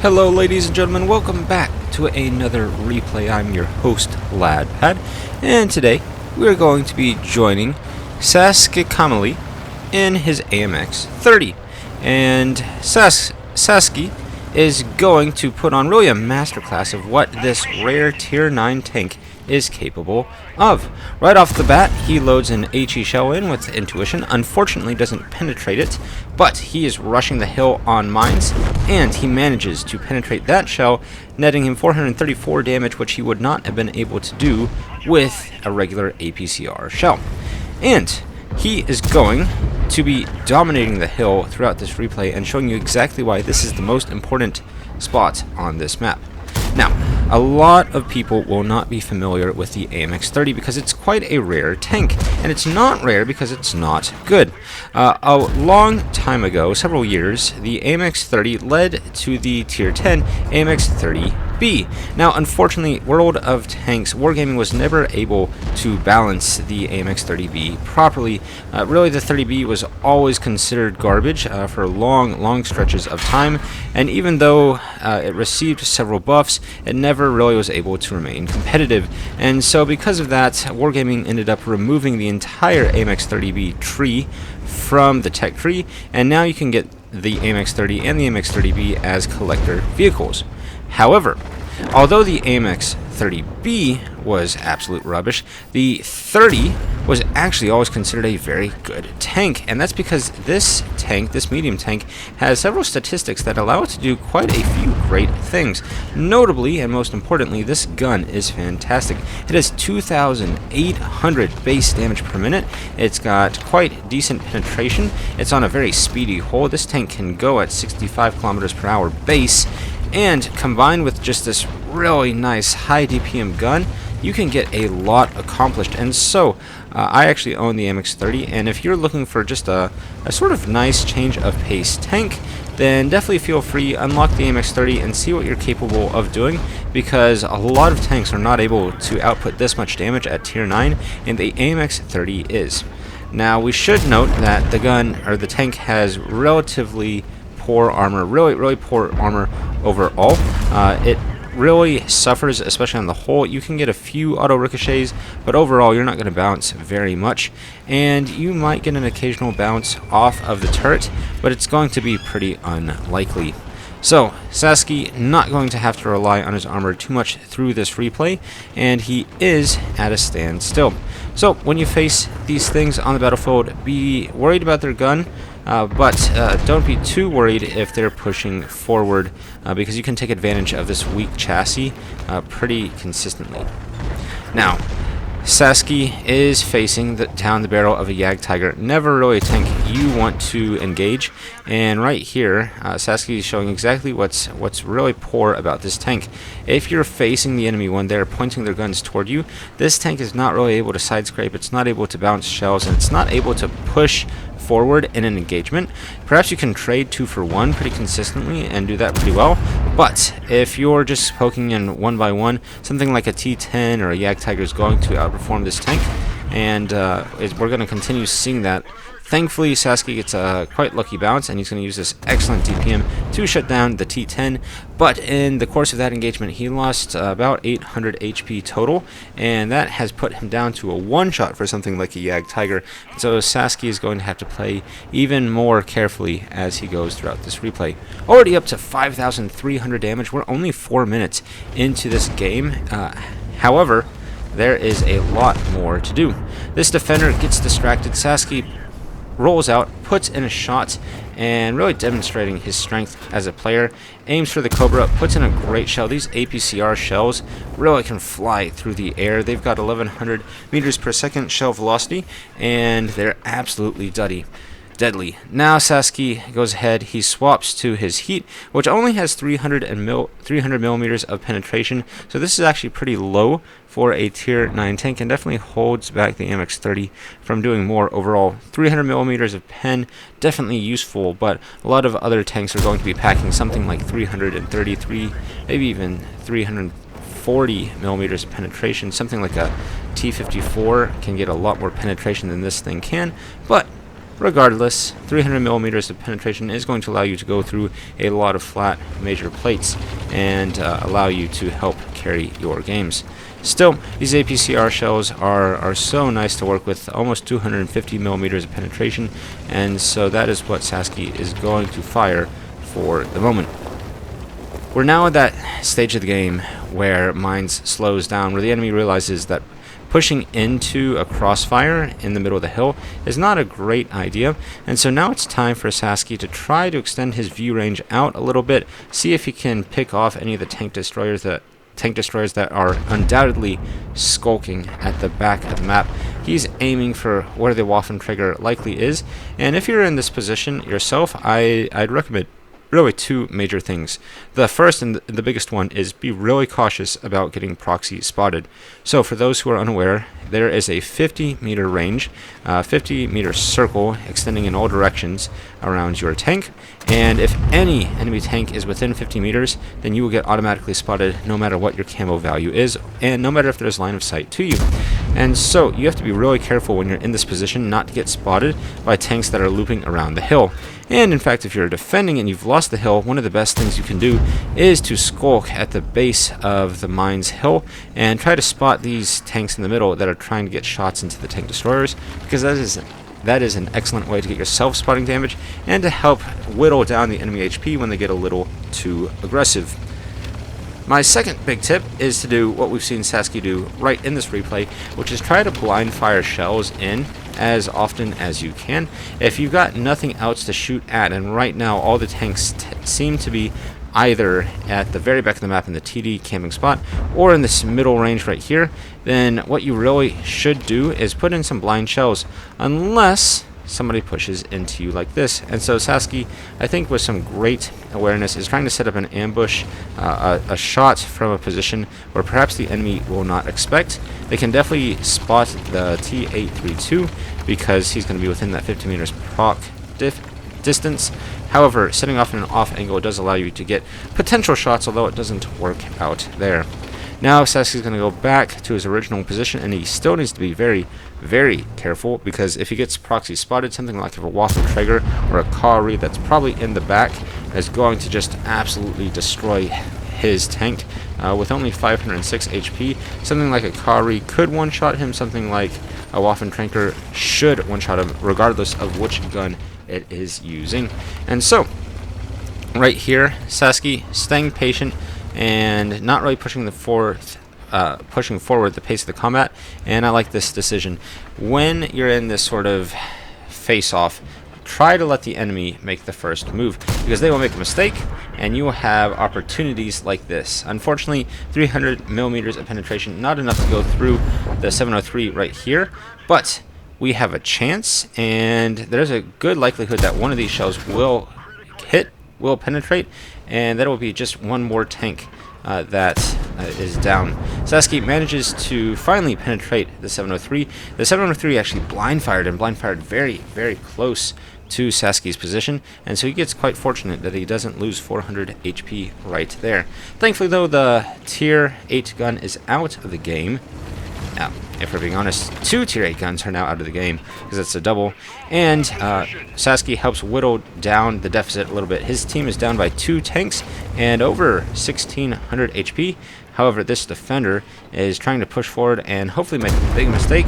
Hello ladies and gentlemen, welcome back to another replay. I'm your host, LadPad, and today we are going to be joining saskicamali in his AMX 30. And Saski is going to put on really a masterclass of what this rare tier 9 tank is capable of. Right off the bat, he loads an HE shell in with intuition. Unfortunately doesn't penetrate it, but he is rushing the hill on mines, and he manages to penetrate that shell, netting him 434 damage, which he would not have been able to do with a regular APCR shell. And he is going to be dominating the hill throughout this replay and showing you exactly why this is the most important spot on this map. Now, a lot of people will not be familiar with the AMX 30 because it's quite a rare tank, and it's not rare because it's not good. A long time ago, several years, the AMX 30 led to the tier 10 AMX 30B. Now, unfortunately, World of Tanks Wargaming was never able to balance the AMX 30B properly. Really, the 30B was always considered garbage for long stretches of time, and even though it received several buffs, it never really was able to remain competitive. And so because of that, Wargaming ended up removing the entire AMX 30B tree from the tech tree, and now you can get the AMX 30 and the AMX 30B as collector vehicles. However, although the AMX 30B was absolute rubbish, the 30 was actually always considered a very good tank, and that's because this tank, this medium tank, has several statistics that allow it to do quite a few great things. Notably, and most importantly, this gun is fantastic. It has 2,800 base damage per minute. It's got quite decent penetration. It's on a very speedy hull. This tank can go at 65 kilometers per hour base, and combined with just this really nice high DPM gun, you can get a lot accomplished. And so I actually own the MX 30, and if you're looking for just a sort of nice change of pace tank, then definitely feel free, unlock the MX 30 and see what you're capable of doing, because a lot of tanks are not able to output this much damage at tier 9, and the AMX 30 is. Now, we should note that the gun, or the tank, has relatively poor armor, really poor armor overall. It really suffers, especially on the hull. You can get a few auto ricochets, but overall you're not going to bounce very much, and you might get an occasional bounce off of the turret, but it's going to be pretty unlikely. So Saski not going to have to rely on his armor too much through this replay, and he is at a standstill. So when you face these things on the battlefield, be worried about their gun, but don't be too worried if they're pushing forward, because you can take advantage of this weak chassis pretty consistently. Now, Saski is facing down the barrel of a Jagdtiger, never really a tank you want to engage. And right here, Saski is showing exactly what's really poor about this tank. If you're facing the enemy when they're pointing their guns toward you, this tank is not really able to side scrape, it's not able to bounce shells, and it's not able to push forward in an engagement. Perhaps you can trade 2 for 1 pretty consistently and do that pretty well, but if you're just poking in one by one, something like a T10 or a Jagdtiger is going to outperform this tank, and we're going to continue seeing that. Thankfully, Saski gets a quite lucky bounce, and he's going to use this excellent DPM to shut down the T10. But in the course of that engagement, he lost about 800 HP total, and that has put him down to a one-shot for something like a Jagdtiger. So Saski is going to have to play even more carefully as he goes throughout this replay. Already up to 5,300 damage. We're only 4 minutes into this game. However, there is a lot more to do. This defender gets distracted. Saski rolls out, puts in a shot, and really demonstrating his strength as a player. Aims for the Cobra, puts in a great shell. These APCR shells really can fly through the air. They've got 1,100 meters per second shell velocity, and they're absolutely deadly. Now Saski goes ahead, he swaps to his heat, which only has 300 millimeters of penetration, so this is actually pretty low for a tier 9 tank, and definitely holds back the MX 30 from doing more overall. 300 millimeters of pen, definitely useful, but a lot of other tanks are going to be packing something like 333, maybe even 340 millimeters of penetration. Something like a T-54 can get a lot more penetration than this thing can, but Regardless, 300 millimeters of penetration is going to allow you to go through a lot of flat major plates and allow you to help carry your games. Still, these APCR shells are so nice to work with, almost 250 millimeters of penetration, and so that is what Sasky is going to fire for the moment. We're now at that stage of the game where Mines slows down, where the enemy realizes that pushing into a crossfire in the middle of the hill is not a great idea, and so now it's time for Sasky to try to extend his view range out a little bit, see if he can pick off any of the tank destroyers that are undoubtedly skulking at the back of the map. He's aiming for where the Waffenträger likely is, and if you're in this position yourself, I'd recommend really two major things. The first and the biggest one is be really cautious about getting proxy spotted. So for those who are unaware, there is a 50-meter range, 50-meter circle extending in all directions around your tank, and if any enemy tank is within 50 meters, then you will get automatically spotted no matter what your camo value is, and no matter if there's line of sight to you. And so you have to be really careful when you're in this position not to get spotted by tanks that are looping around the hill. And in fact, if you're defending and you've lost the hill, one of the best things you can do is to skulk at the base of the Mines hill and try to spot these tanks in the middle that are trying to get shots into the tank destroyers, because that is an excellent way to get yourself spotting damage and to help whittle down the enemy HP when they get a little too aggressive. My second big tip is to do what we've seen Sasky do right in this replay, which is try to blind fire shells in as often as you can. If you've got nothing else to shoot at, and right now all the tanks seem to be either at the very back of the map in the TD camping spot or in this middle range right here, then what you really should do is put in some blind shells, unless somebody pushes into you like this. And so Sasky, I think with some great awareness, is trying to set up an ambush, a shot from a position where perhaps the enemy will not expect. They can definitely spot the T832 because he's going to be within that 50 meters proc distance. However, setting off in an off angle does allow you to get potential shots, although it doesn't work out there. Now Sasky's going to go back to his original position, and he still needs to be very, very careful, because if he gets proxy spotted, something like a Waffenträger or a Kari that's probably in the back is going to just absolutely destroy his tank. With only 506 HP, something like a Kari could one-shot him, something like a Waffenträger should one-shot him, regardless of which gun it is using. And so, right here, Sasky staying patient and not really pushing forward the pace of the combat, and I like this decision. When you're in this sort of face-off, try to let the enemy make the first move, because they will make a mistake, and you will have opportunities like this. Unfortunately, 300 millimeters of penetration, not enough to go through the 703 right here, but we have a chance, and there's a good likelihood that one of these shells will penetrate, and that will be just one more tank that is down. Sasky manages to finally penetrate the 703. The 703 actually blind fired very, very close to Sasky's position, and so he gets quite fortunate that he doesn't lose 400 HP right there. Thankfully, though, the tier 8 gun is out of the game. Now, if we're being honest, 2 tier 8 guns are now out of the game because it's a double, and Sasky helps whittle down the deficit a little bit. His team is down by 2 tanks and over 1600 HP. However, this defender is trying to push forward and hopefully make a big mistake.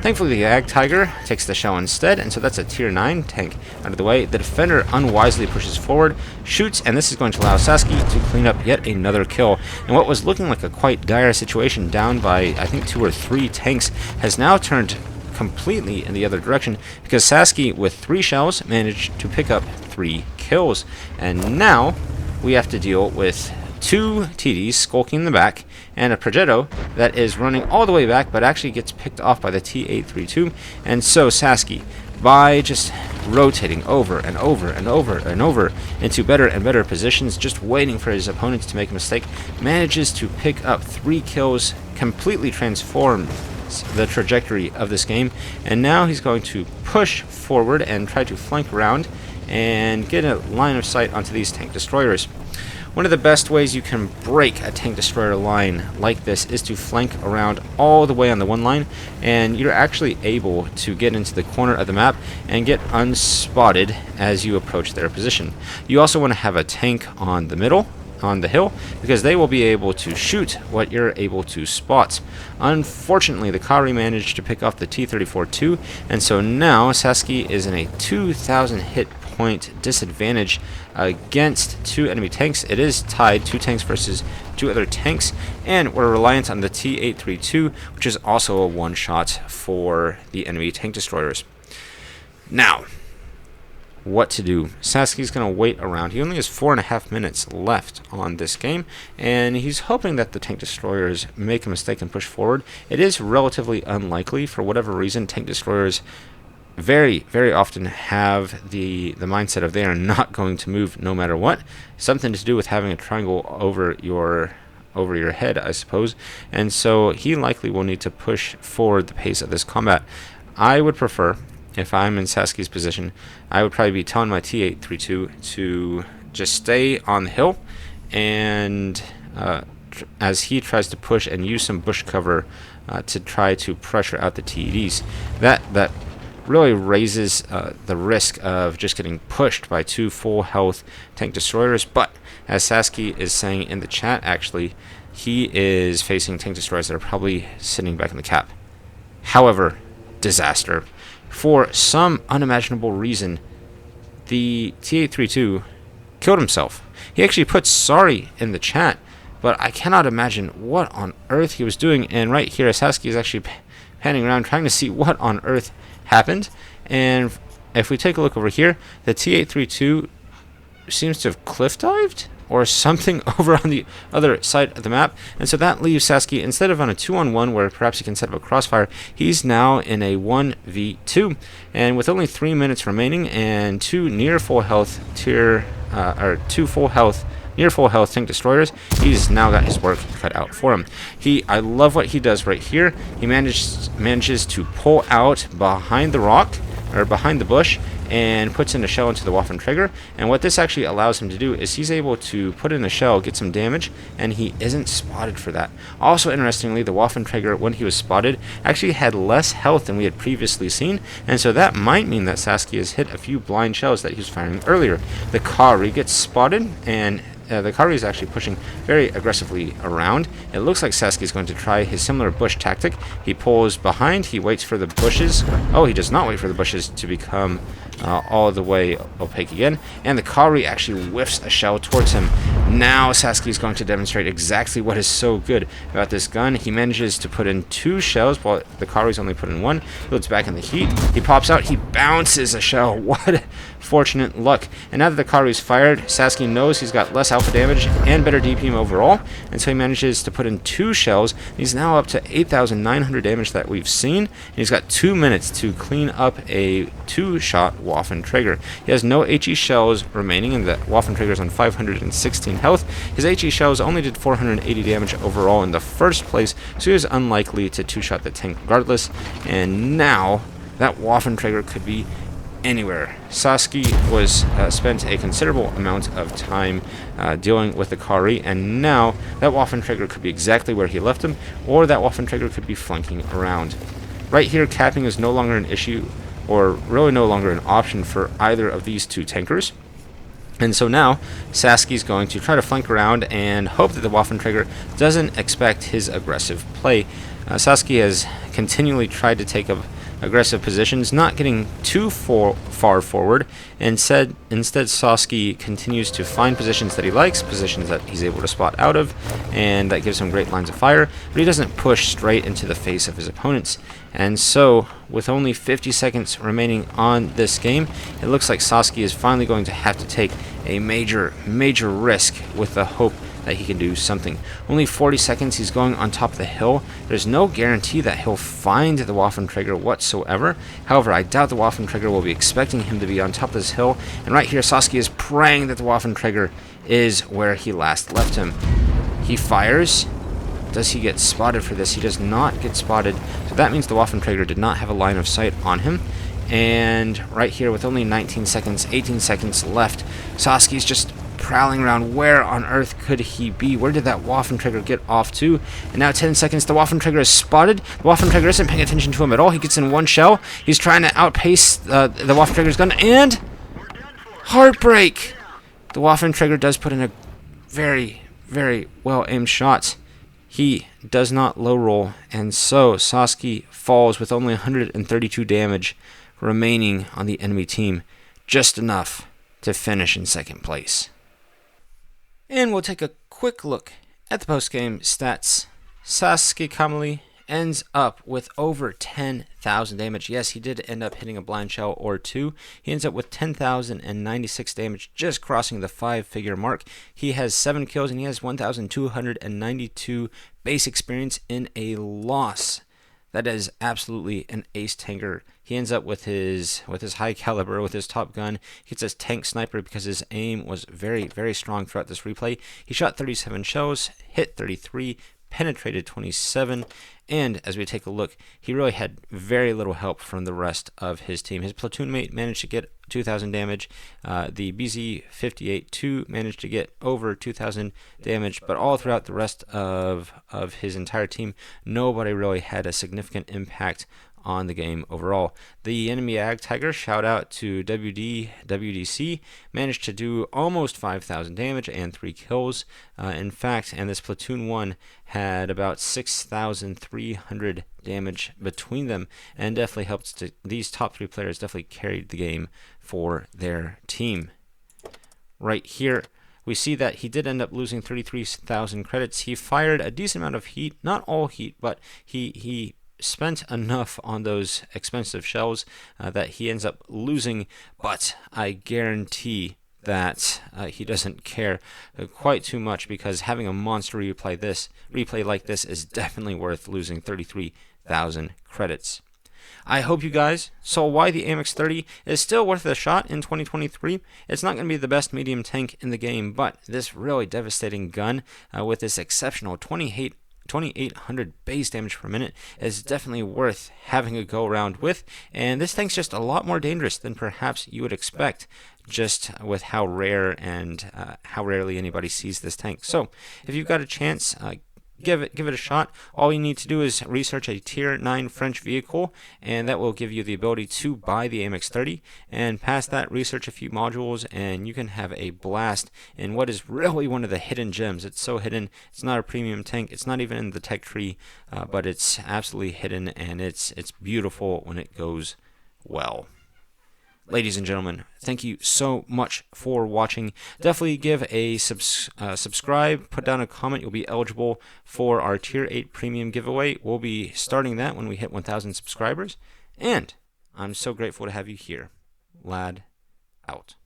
Thankfully, the Ag Tiger takes the shell instead, and so that's a tier 9 tank out of the way. The defender unwisely pushes forward, shoots, and this is going to allow Sasky to clean up yet another kill. And what was looking like a quite dire situation, down by I think 2 or 3 tanks, has now turned completely in the other direction, because Sasky with 3 shells managed to pick up 3 kills. And now we have to deal with 2 TDs skulking in the back, and a Progetto that is running all the way back, but actually gets picked off by the T832. And so Sasky, by just rotating over and over and over and over into better and better positions, just waiting for his opponents to make a mistake, manages to pick up 3 kills, completely transforms the trajectory of this game. And now he's going to push forward and try to flank around and get a line of sight onto these tank destroyers. One of the best ways you can break a tank destroyer line like this is to flank around all the way on the one line, and you're actually able to get into the corner of the map and get unspotted as you approach their position. You also want to have a tank on the middle, on the hill, because they will be able to shoot what you're able to spot. Unfortunately, the Kari managed to pick off the T-34-2, and so now Sasky is in a 2,000 hit point disadvantage against two enemy tanks. It is tied, 2 tanks versus 2 other tanks, and we're reliant on the T-832, which is also a one-shot for the enemy tank destroyers. Now, what to do? Sasky's going to wait around. He only has 4.5 minutes left on this game, and he's hoping that the tank destroyers make a mistake and push forward. It is relatively unlikely. For whatever reason, tank destroyers very often have the mindset of they are not going to move no matter what. Something to do with having a triangle over your head, I suppose. And so he likely will need to push forward the pace of this combat. I would prefer, if I'm in Sasky's position, I would probably be telling my T-832 to just stay on the hill, and as he tries to push and use some bush cover to try to pressure out the TEDs. That really raises the risk of just getting pushed by 2 full health tank destroyers. But as Sasky is saying in the chat, actually, he is facing tank destroyers that are probably sitting back in the cap. However, disaster. For some unimaginable reason, the T-832 killed himself. He actually put sorry in the chat, but I cannot imagine what on earth he was doing. And right here, Sasky is actually panning around trying to see what on earth happened. And if we take a look over here, the T-832 seems to have cliff dived or something over on the other side of the map, and so that leaves Sasky, instead of on a 2-on-1 where perhaps he can set up a crossfire, he's now in a 1v2, and with only 3 minutes remaining and 2 near full health near full health tank destroyers, he's now got his work cut out for him. I love what he does right here. He manages to pull out behind the rock, or behind the bush, and puts in a shell into the Waffenträger. And what this actually allows him to do is he's able to put in a shell, get some damage, and he isn't spotted for that. Also, interestingly, the Waffenträger, when he was spotted, actually had less health than we had previously seen, and so that might mean that Sasky has hit a few blind shells that he was firing earlier. The Kari gets spotted, and the Kari is actually pushing very aggressively around. It looks like Sasky is going to try his similar bush tactic. He pulls behind, he waits for the bushes. Oh, he does not wait for the bushes to become all the way opaque again, and the Kari actually whiffs a shell towards him. Now Sasky is going to demonstrate exactly what is so good about this gun. He manages to put in 2 shells while the Kari's only put in 1. He loads back in the heat. He pops out. He bounces a shell. What fortunate luck. And now that the Kari's fired, Sasky knows he's got less alpha damage and better DPM overall, and so he manages to put in 2 shells. He's now up to 8,900 damage that we've seen, and he's got 2 minutes to clean up a 2-shot Waffenträger. He has no HE shells remaining, and the Waffenträger is on 516 health. His HE shells only did 480 damage overall in the first place, so he was unlikely to 2-shot the tank regardless. And now that Waffenträger could be anywhere. Sasky was spent a considerable amount of time dealing with the Kari, and now that Waffenträger could be exactly where he left him, or that Waffenträger could be flanking around. Right here, capping is no longer an issue, or really no longer an option for either of these 2 tankers. And so now, Sasky's going to try to flank around and hope that the Waffenträger doesn't expect his aggressive play. Sasky has continually tried to take up aggressive positions, not getting too far forward. Instead, Sasky continues to find positions that he likes, positions that he's able to spot out of, and that gives him great lines of fire, but he doesn't push straight into the face of his opponents. And so, with only 50 seconds remaining on this game, it looks like Sasky is finally going to have to take a major risk with the hope that he can do something. Only 40 seconds, he's going on top of the hill. There's no guarantee that he'll find the Waffenträger whatsoever. However, I doubt the Waffenträger will be expecting him to be on top of this hill. And right here, Sasky is praying that the Waffenträger is where he last left him. He fires. Does he get spotted for this? He does not get spotted. So that means the Waffenträger did not have a line of sight on him. And right here, with only 19 seconds, 18 seconds left, Sasky's just prowling around. Where on earth could he be? Where did that Waffenträger get off to? And now 10 seconds, the Waffenträger is spotted. The Waffenträger isn't paying attention to him at all. He gets in one shell. He's trying to outpace the Waffenträger's gun, and heartbreak! The Waffenträger does put in a very, very well-aimed shot. He does not low roll, and so Sasuke falls with only 132 damage remaining on the enemy team, just enough to finish in second place. And we'll take a quick look at the post-game stats. Saskicamali ends up with over 10,000 damage. Yes, he did end up hitting a blind shell or two. He ends up with 10,096 damage, just crossing the 5-figure mark. He has 7 kills, and he has 1,292 base experience in a loss. That is absolutely an ace tanker. He ends up with his high caliber, with his top gun. He gets his tank sniper because his aim was very, very strong throughout this replay. He shot 37 shells, hit 33, penetrated 27, and as we take a look, he really had very little help from the rest of his team. His platoon mate managed to get 2,000 damage. The BZ-58-2 managed to get over 2,000 damage, but all throughout the rest of his entire team, nobody really had a significant impact on the game overall. The enemy Ag Tiger, shout out to WDC, managed to do almost 5,000 damage and 3 kills. In fact, and this platoon 1 had about 6,300 damage between them, and definitely helped to, these top 3 players definitely carried the game for their team. Right here, we see that he did end up losing 33,000 credits. He fired a decent amount of heat, not all heat, but he spent enough on those expensive shells that he ends up losing, but I guarantee that he doesn't care quite too much, because having a monster replay like this is definitely worth losing 33,000 credits. I hope you guys saw why the AMX 30 is still worth a shot in 2023. It's not going to be the best medium tank in the game, but this really devastating gun with this exceptional 2,800 base damage per minute is definitely worth having a go around with, and this tank's just a lot more dangerous than perhaps you would expect, just with how rare and how rarely anybody sees this tank. So if you've got a chance, give it a shot. All you need to do is research a tier 9 French vehicle, and that will give you the ability to buy the AMX 30, and past that, research a few modules, and you can have a blast in what is really one of the hidden gems. It's so hidden. It's not a premium tank. It's not even in the tech tree, but it's absolutely hidden, and it's beautiful when it goes well. Ladies and gentlemen, thank you so much for watching. Definitely give a subscribe, put down a comment. You'll be eligible for our Tier 8 Premium giveaway. We'll be starting that when we hit 1,000 subscribers. And I'm so grateful to have you here. Lad, out.